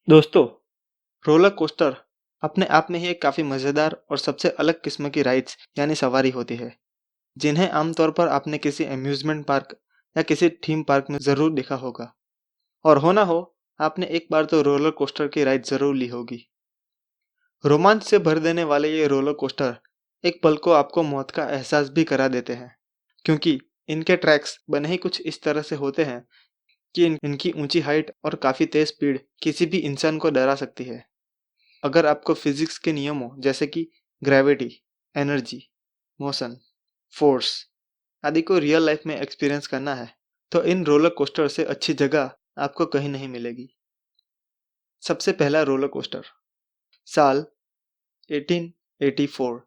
दोस्तों, roller coaster अपने आप में ही एक काफ़ी मज़ेदार और सबसे अलग किस्म की राइड्स यानी सवारी होती है, जिन्हें आमतौर पर आपने किसी अम्यूज़मेंट पार्क या किसी थीम पार्क में ज़रूर देखा होगा। और हो ना हो, आपने एक बार तो रोलर कोस्टर की राइड ज़रूर ली होगी। रोमांच से भर देने वाले ये रोलर कोस्टर एक पल को आपको मौत का एहसास भी करा देते हैं, क्योंकि इनके ट्रैक्स बने ही कुछ इस तरह से होते हैं कि इनकी ऊंची हाइट और काफ़ी तेज़ स्पीड किसी भी इंसान को डरा सकती है। अगर आपको फिजिक्स के नियमों जैसे कि ग्रेविटी, एनर्जी, मोशन, फोर्स आदि को रियल लाइफ में एक्सपीरियंस करना है, तो इन रोलर कोस्टर से अच्छी जगह आपको कहीं नहीं मिलेगी। सबसे पहला रोलर कोस्टर साल 1884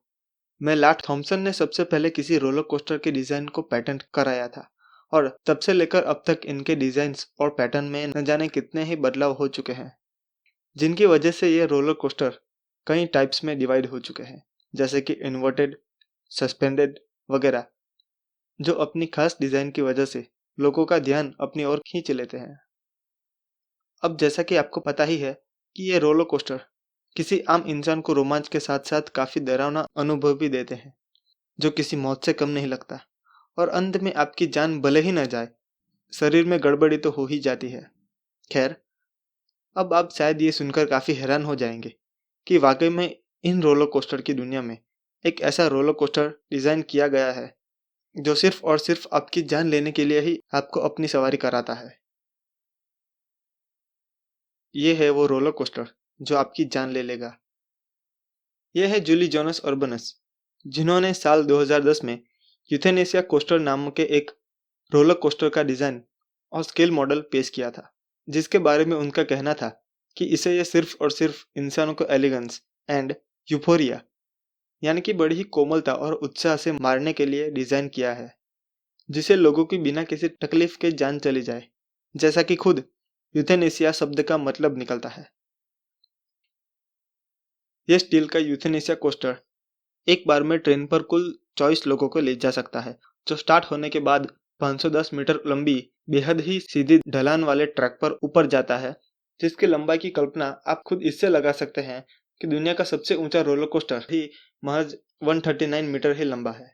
में लॉर्ड थॉमसन ने सबसे पहले किसी रोलर कोस्टर के डिज़ाइन को पेटेंट कराया था, और तब से लेकर अब तक इनके डिज़ाइंस और पैटर्न में न जाने कितने ही बदलाव हो चुके हैं, जिनकी वजह से ये रोलर कोस्टर कई टाइप्स में डिवाइड हो चुके हैं, जैसे कि इन्वर्टेड, सस्पेंडेड वगैरह, जो अपनी खास डिज़ाइन की वजह से लोगों का ध्यान अपनी ओर खींच लेते हैं। अब जैसा कि आपको पता ही है कि ये रोलर कोस्टर किसी आम इंसान को रोमांच के साथ साथ काफ़ी डरावना अनुभव भी देते हैं, जो किसी मौत से कम नहीं लगता, और अंत में आपकी जान भले ही न जाए, शरीर में गड़बड़ी तो हो ही जाती है। खैर, अब आप शायद ये सुनकर काफ़ी हैरान हो जाएंगे कि वाकई में इन रोलर कोस्टर की दुनिया में एक ऐसा रोलर कोस्टर डिज़ाइन किया गया है जो सिर्फ और सिर्फ आपकी जान लेने के लिए ही आपको अपनी सवारी कराता है। ये है वो रोलर कोस्टर जो आपकी जान ले लेगा। यह है जूली जोनस अर्बनस, जिन्होंने साल 2010 में यूथेनेसिया कोस्टर नाम के एक रोलर कोस्टर का डिज़ाइन और स्केल मॉडल पेश किया था, जिसके बारे में उनका कहना था कि इसे ये सिर्फ और सिर्फ इंसानों को एलिगेंस एंड यूफोरिया यानी कि बड़ी ही कोमलता और उत्साह से मारने के लिए डिज़ाइन किया है, जिसे लोगों की बिना किसी तकलीफ के जान चली जाए, जैसा कि खुद यूथेनेसिया शब्द का मतलब निकलता है। यह स्टील का यूथेनेसिया कोस्टर एक बार में ट्रेन पर कुल 24 लोगों को ले जा सकता है, जो स्टार्ट होने के बाद 510 मीटर लंबी बेहद ही सीधी ढलान वाले ट्रैक पर ऊपर जाता है, जिसकी लंबाई की कल्पना आप खुद इससे लगा सकते हैं कि दुनिया का सबसे ऊंचा रोलर कोस्टर ही महज 139 मीटर ही लंबा है।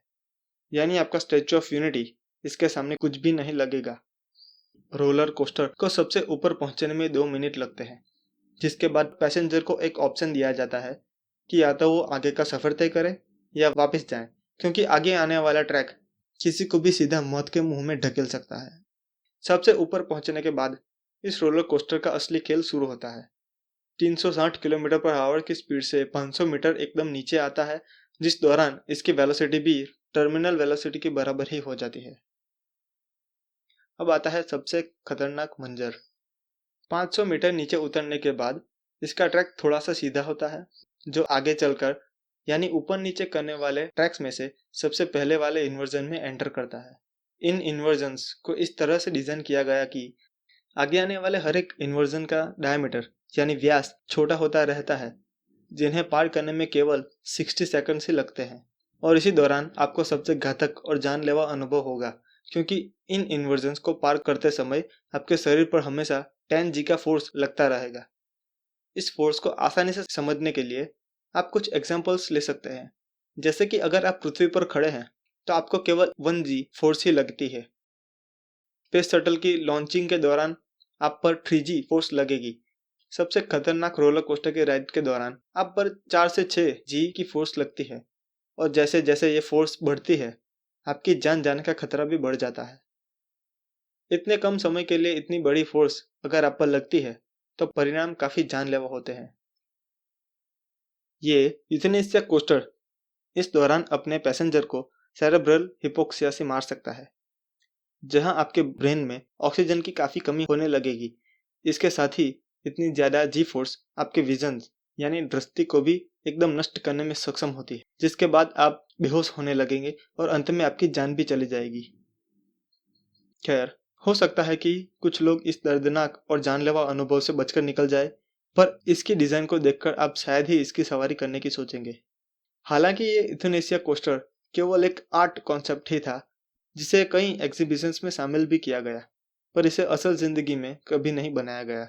यानी आपका स्टैच्यू ऑफ यूनिटी इसके सामने कुछ भी नहीं लगेगा। रोलर कोस्टर को सबसे ऊपर पहुंचने में 2 मिनट लगते हैं, जिसके बाद पैसेंजर को एक ऑप्शन दिया जाता है कि या तो वो आगे का सफ़र तय करें या वापस जाएं, क्योंकि आगे आने वाला ट्रैक किसी को भी सीधा मौत के मुंह में ढकेल सकता है। सबसे ऊपर पहुंचने के बाद इस रोलर कोस्टर का असली खेल शुरू होता है। 360 किलोमीटर पर आवर की स्पीड से 500 मीटर एकदम नीचे आता है, जिस दौरान इसकी वेलोसिटी भी टर्मिनल वेलोसिटी के बराबर ही हो जाती है। अब आता है सबसे खतरनाक मंजर। 500 मीटर नीचे उतरने के बाद इसका ट्रैक थोड़ा सा सीधा होता है, जो आगे चलकर यानी ऊपर नीचे करने वाले ट्रैक्स में से सबसे पहले वाले इन्वर्जन में एंटर करता है। इन इन्वर्जन्स को इस तरह से डिज़ाइन किया गया कि आगे आने वाले हर एक इन्वर्जन का डायमीटर यानी व्यास छोटा होता रहता है, जिन्हें पार करने में केवल 60 सेकंड ही लगते हैं, और इसी दौरान आपको सबसे घातक और जानलेवा अनुभव होगा, क्योंकि इन इन्वर्जन्स को पार करते समय आपके शरीर पर हमेशा 10G का फोर्स लगता रहेगा। इस फोर्स को आसानी से समझने के लिए आप कुछ एग्जांपल्स ले सकते हैं, जैसे कि अगर आप पृथ्वी पर खड़े हैं तो आपको केवल 1G फोर्स ही लगती है। स्पेस शटल की लॉन्चिंग के दौरान आप पर 3G फोर्स लगेगी। सबसे खतरनाक रोलर कोस्टर के राइड के दौरान आप पर 4 से 6G की फोर्स लगती है, और जैसे जैसे ये फोर्स बढ़ती है आपकी जान जाने का खतरा भी बढ़ जाता है। इतने कम समय के लिए इतनी बड़ी फोर्स अगर आप पर लगती है तो परिणाम काफ़ी जानलेवा होते हैं। ये यूथेनेसिया कोस्टर इस दौरान अपने पैसेंजर को सेरेब्रल हिपोक्सिया से मार सकता है, जहां आपके ब्रेन में ऑक्सीजन की काफ़ी कमी होने लगेगी। इसके साथ ही इतनी ज़्यादा जी फोर्स आपके विजन यानी दृष्टि को भी एकदम नष्ट करने में सक्षम होती है, जिसके बाद आप बेहोश होने लगेंगे और अंत में आपकी जान भी चली जाएगी। खैर, हो सकता है कि कुछ लोग इस दर्दनाक और जानलेवा अनुभव से बचकर निकल जाए, पर इसकी डिज़ाइन को देखकर आप शायद ही इसकी सवारी करने की सोचेंगे। हालांकि ये यूथेनेसिया कोस्टर केवल एक आर्ट कॉन्सेप्ट ही था, जिसे कई एग्जीबिशंस में शामिल भी किया गया, पर इसे असल ज़िंदगी में कभी नहीं बनाया गया।